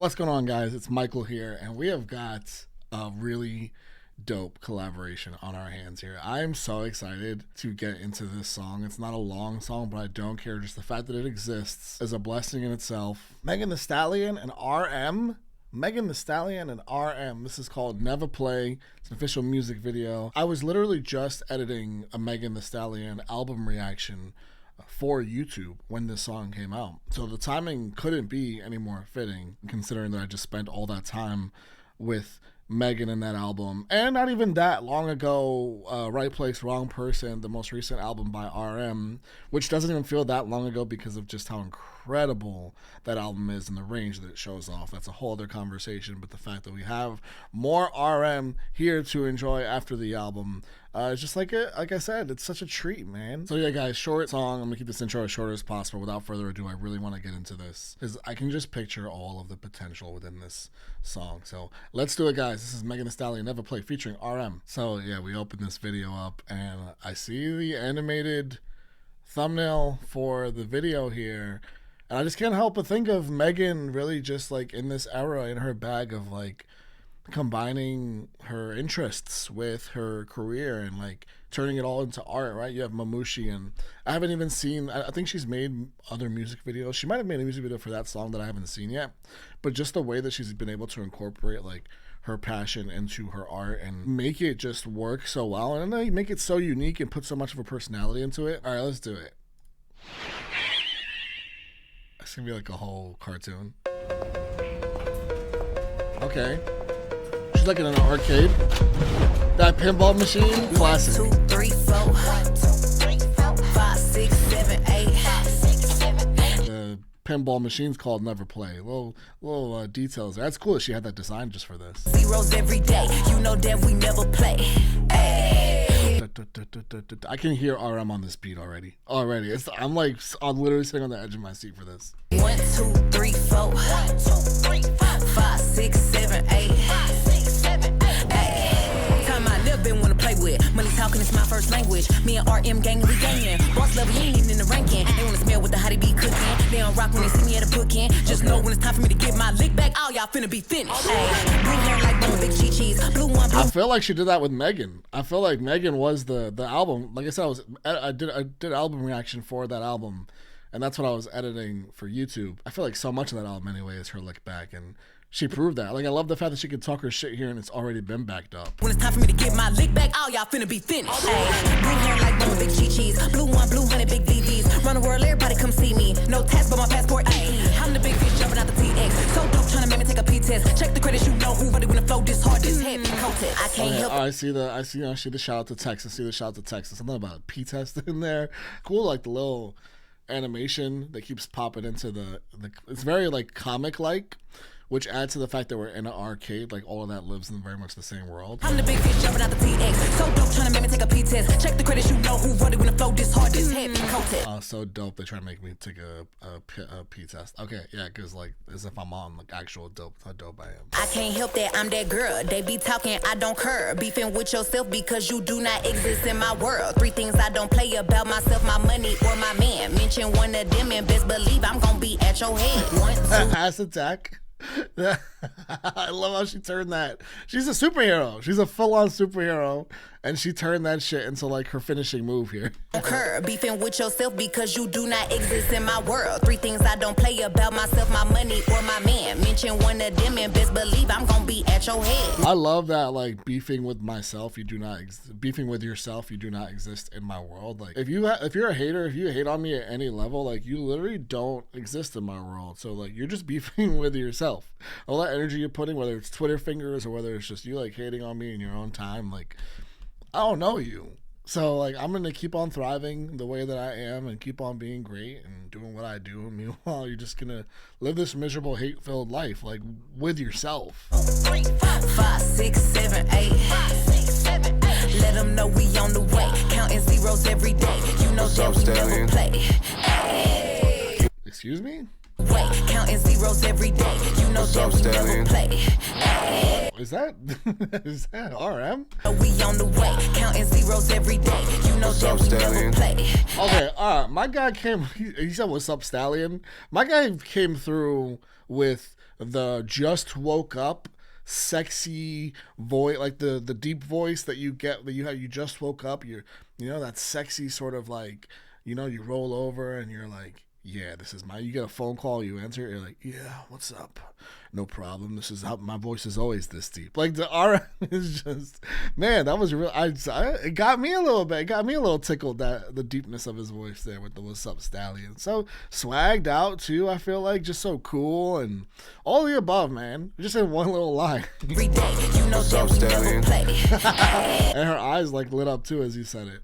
What's going on, guys? It's Michael here, and we have got a really dope collaboration on our hands here. I am so excited to get into this song. It's not a long song, but I don't care. Just the fact that it exists is a blessing in itself. Megan Thee Stallion and RM. Megan Thee Stallion and RM. This is called Never Play. It's an official music video. I was literally just editing a Megan Thee Stallion album reaction for YouTube when this song came out. So the timing couldn't be any more fitting, considering that I just spent all that time with Megan in that album. And not even that long ago, Right Place, Wrong Person, the most recent album by RM, which doesn't even feel that long ago because of just how incredible that album is and the range that it shows off. That's a whole other conversation, but the fact that we have more RM here to enjoy after the album, it's just like I said, it's such a treat, man. So yeah, guys, short song. I'm gonna keep this intro as short as possible. Without further ado, I really want to get into this because I can just picture all of the potential within this song. So let's do it, guys. This is Megan Thee Stallion, Never Play, featuring RM. So yeah, we open this video up and I see the animated thumbnail for the video here, and I just can't help but think of Megan really just like in this era in her bag of like combining her interests with her career and like turning it all into art, right? You have Mamushi, and I haven't even seen, I think she's made other music videos. She might have made a music video for that song that I haven't seen yet, but just the way that she's been able to incorporate like her passion into her art and make it just work so well, and then make it so unique and put so much of a personality into it. All right, let's do it. It's gonna be like a whole cartoon. Okay. She's like in an arcade. That pinball machine, classic. 1, 2, 3, 4. 5, 6, 7, 8. The pinball machine's called Never Play. Little details there. That's cool that she had that design just for this. Zeros every day. You know that we never play. I can hear RM on this beat already. I'm literally sitting on the edge of my seat for this. 1, 2, 3, 4. 5, 6, 7, 8. Money talking is my first language. Me and RM gang, we gangin'. Boss level, you ain't even in the ranking. They wanna smell what the hottie be cooking. They don't rock when they see me at a booking. Just know when it's time for me to get my lick back, all y'all finna be finished. Blue hair like bone, big cheese. Blue one, blue. I feel like she did that with Megan. I feel like Megan was the album. Like I said, I did album reaction for that album, and that's what I was editing for YouTube. I feel like so much of that album anyway is her lick back, and she proved that. Like, I love the fact that she could talk her shit here and it's already been backed up. When it's time for me to get my lick back, all y'all finna be finished. Blue hair like bone, big cheese. Blue one, blue honey, big DVs. Run the world, everybody come see me. No tax, but my passport, I'm the big fish jumping out the TX. So dope, trying to make me take a P-test. Check the credits, you know who really wanna flow this hard, this heavy coated. I can't help it. I see the shout out to Texas. Something about a P-test in there. Cool, like the little animation that keeps popping into the it's very like comic-like, which adds to the fact that we're in an arcade. Like, all of that lives in very much the same world. I'm the big fish jumping out the TX. So dope, trying to make me take a P-test. Check the credits, you know who really wanna flow this hard, this heavy coated. So dope, they try to make me take a P-test. Okay, yeah, because like, as if I'm on like actual dope, how dope I am. I can't help that, I'm that girl. They be talking, I don't care. Beefing with yourself because you do not exist in my world. 3 things I don't play about myself, my money, or my man. Mention one of them and best believe I'm gonna be at your head. 1, 2. Ass attack. I love how she turned that. She's a superhero. She's a full-on superhero, and she turned that shit into like her finishing move here. Beefing with yourself because you do not exist in my world. 3 things I don't play about myself, my money, or my man. Mention one of them and best believe I'm gonna be at your head. I love that, like, beefing with myself, you do not beefing with yourself, you do not exist in my world. Like, if you're a hater, if you hate on me at any level, like, you literally don't exist in my world. So like, you're just beefing with yourself. All that energy you're putting, whether it's Twitter fingers or whether it's just you like hating on me in your own time, like, I don't know you. So like, I'm gonna keep on thriving the way that I am and keep on being great and doing what I do. And meanwhile, you're just gonna live this miserable, hate-filled life, like, with yourself. 3, 5, 6, 7, 8. Let them know we on the way. Counting zeros every day. You know that we never play. Excuse me? Wait, counting zeros every day. You know that we never play. Is that RM? We on the way, counting zeros every day. You know that we never play. Okay, my guy came. He said, "What's up, Stallion?" My guy came through with the just woke up sexy voice, like the deep voice that you get when you just woke up. You know, that sexy sort of like, you know, you roll over and you're like, yeah, this is you get a phone call, you answer, you're like, yeah, what's up? No problem. This is how my voice is always this deep. Like the RM is just, man, that was real. It got me a little bit. It got me a little tickled, that the deepness of his voice there with the "What's Up, Stallion." So swagged out too. I feel like just so cool and all the above, man. Just in one little line. Every day, you know that we never play. And her eyes like lit up too as you said it.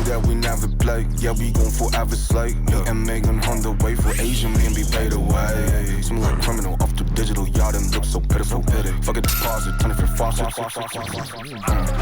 That we never play, yeah, we gon' forever slay. Me and Megan on the way for Asian men be paid away. Some like criminal off the digital, y'all them look so pitiful. Fuck a deposit, turn it for faucet. From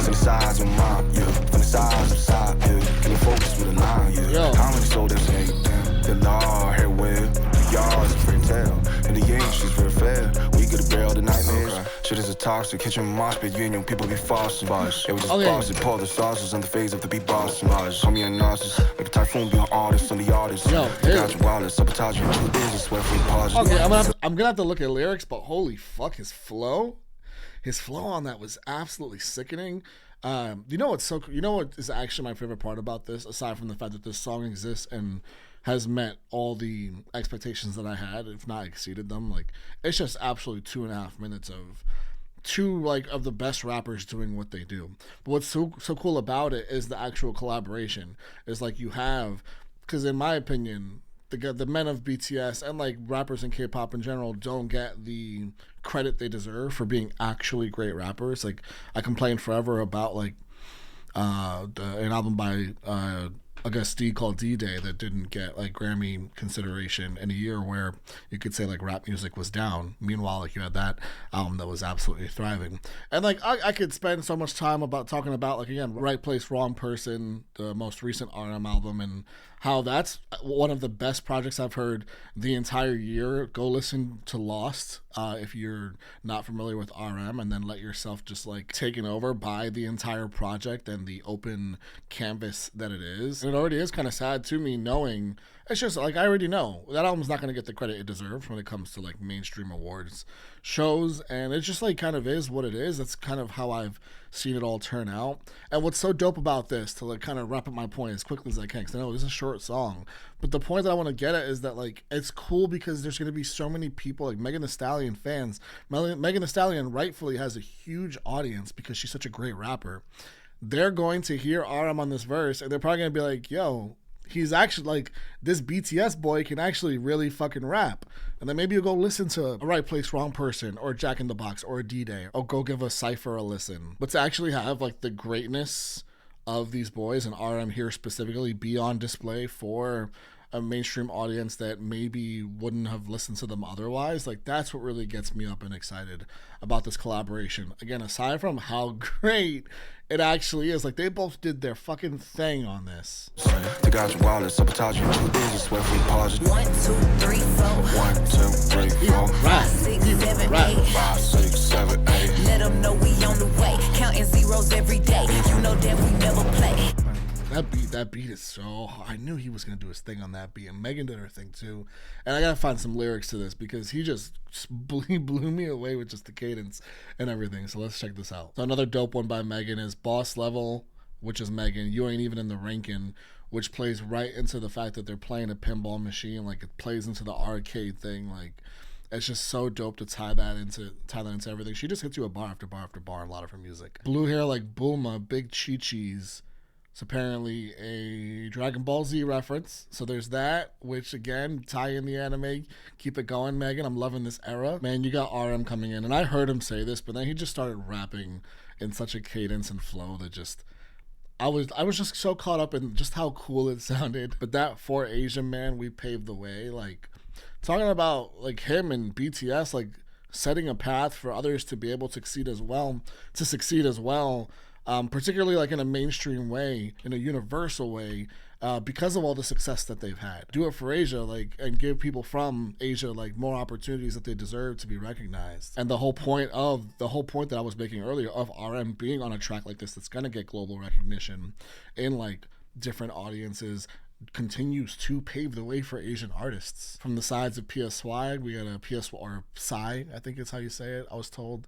the size of mine, yeah. From the size of side, yeah. Can you focus with a line, yeah. Comedy so that's anything. The law, hair web, y'all is a fairy tale. In the end, she's very fair. We get a barrel the nightmares. Shit is a toxic kitchen mosh pit. You and your people be flossing. Yeah, we just boss it, pour the sauces on the phase of the beat boss. Call me a narcissist, make a typhoon be an artist. On the artist, they got your wallet, sabotage your true business, sweat for pause. Okay, I'm gonna have to look at lyrics, but holy fuck, his flow on that was absolutely sickening. You know what is actually my favorite part about this, aside from the fact that this song exists and has met all the expectations that I had, if not exceeded them. Like, it's just absolutely 2.5 minutes of two of the best rappers doing what they do. But what's so cool about it is the actual collaboration. Is like you have, because in my opinion, the men of BTS and like rappers in K-pop in general don't get the credit they deserve for being actually great rappers. Like, I complained forever about like an album by August D called D-Day that didn't get like Grammy consideration in a year where you could say like rap music was down. Meanwhile, like you had that album that was absolutely thriving. And like I could spend so much time talking about like, again, Right Place, Wrong Person, the most recent RM album, and how that's one of the best projects I've heard the entire year. Go listen to Lost if you're not familiar with RM, and then let yourself just like taken over by the entire project and the open canvas that it is. And it already is kind of sad to me knowing, it's just like I already know that album's not going to get the credit it deserves when it comes to like mainstream awards shows, and it just like kind of is what it is. That's kind of how I've seen it all turn out. And what's so dope about this, to like kind of wrap up my point as quickly as I can, because I know this is a short song, but the point that I want to get at is that like it's cool because there's going to be so many people, like Megan Thee Stallion fans. Megan Thee Stallion rightfully has a huge audience because she's such a great rapper. They're going to hear RM on this verse and they're probably going to be like, yo, he's actually like, this BTS boy can actually really fucking rap. And then maybe you'll go listen to A Right Place, Wrong Person, or Jack in the Box, or D-Day, or go give a Cypher a listen. But to actually have like the greatness of these boys, and RM here specifically, be on display for a mainstream audience that maybe wouldn't have listened to them otherwise, like that's what really gets me up and excited about this collaboration. Again, aside from how great it actually is, like they both did their fucking thing on this. They got your wallet, sabotage your true business, sweat for pause. 1, 2, 3, 4. 1, 2, 3, 4. 5, 6, 7, 8. 5, 6, 7, 8. Let them know we on the way, counting zeros every day. You know that we never play. That beat is so hard. I knew he was gonna do his thing on that beat, and Megan did her thing too. And I gotta find some lyrics to this because he blew me away with just the cadence and everything. So let's check this out. So another dope one by Megan is Boss Level, which is Megan. You Ain't Even in the Rankin', which plays right into the fact that they're playing a pinball machine. Like it plays into the arcade thing. Like it's just so dope to tie that into everything. She just hits you a bar after bar after bar in a lot of her music. Blue Hair Like Bulma, Big Chi-Chi's. It's apparently a Dragon Ball Z reference. So there's that, which again, tie in the anime. Keep it going, Megan. I'm loving this era. Man, you got RM coming in. And I heard him say this, but then he just started rapping in such a cadence and flow that just... I was just so caught up in just how cool it sounded. But that For Asian Man, We Paved the Way. Like, talking about like him and BTS, like setting a path for others to be able to succeed as well. Particularly like in a mainstream way, in a universal way, because of all the success that they've had. Do it for Asia, like, and give people from Asia like more opportunities that they deserve to be recognized. And the whole point that I was making earlier of RM being on a track like this that's gonna get global recognition in like different audiences, continues to pave the way for Asian artists. From the sides of PSY, we got a PS or Psy, I think is how you say it. I was told.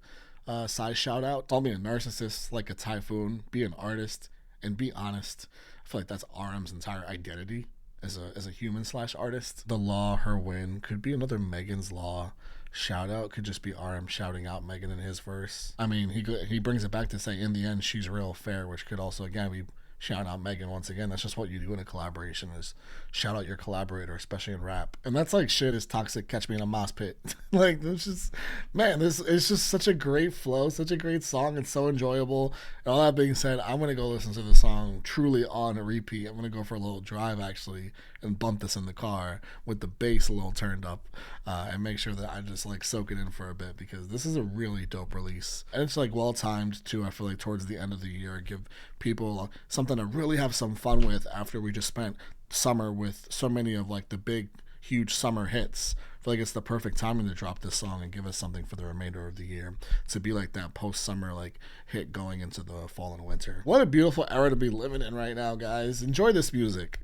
Psy shout out. Call me a narcissist like a typhoon. Be an artist and be honest. I feel like that's RM's entire identity as a human / artist. The Law, Her Win could be another Megan's Law shout out. Could just be RM shouting out Megan in his verse. I mean, he brings it back to say in the end she's real fair, which could also again be shout out Megan once again. That's just what you do in a collaboration, is shout out your collaborator, especially in rap. And that's like shit is toxic, catch me in a mosh pit. Like, it's just, man, it's just such a great flow, such a great song. It's so enjoyable. And all that being said, I'm going to go listen to the song truly on a repeat. I'm going to go for a little drive actually and bump this in the car with the bass a little turned up and make sure that I just like soak it in for a bit, because this is a really dope release. And it's like well timed too. I feel like towards the end of the year, give people something to really have some fun with after we just spent summer with so many of like the big huge summer hits. I feel like it's the perfect timing to drop this song and give us something for the remainder of the year to be like that post-summer like hit going into the fall and winter. What a beautiful era to be living in right now, guys. Enjoy this music.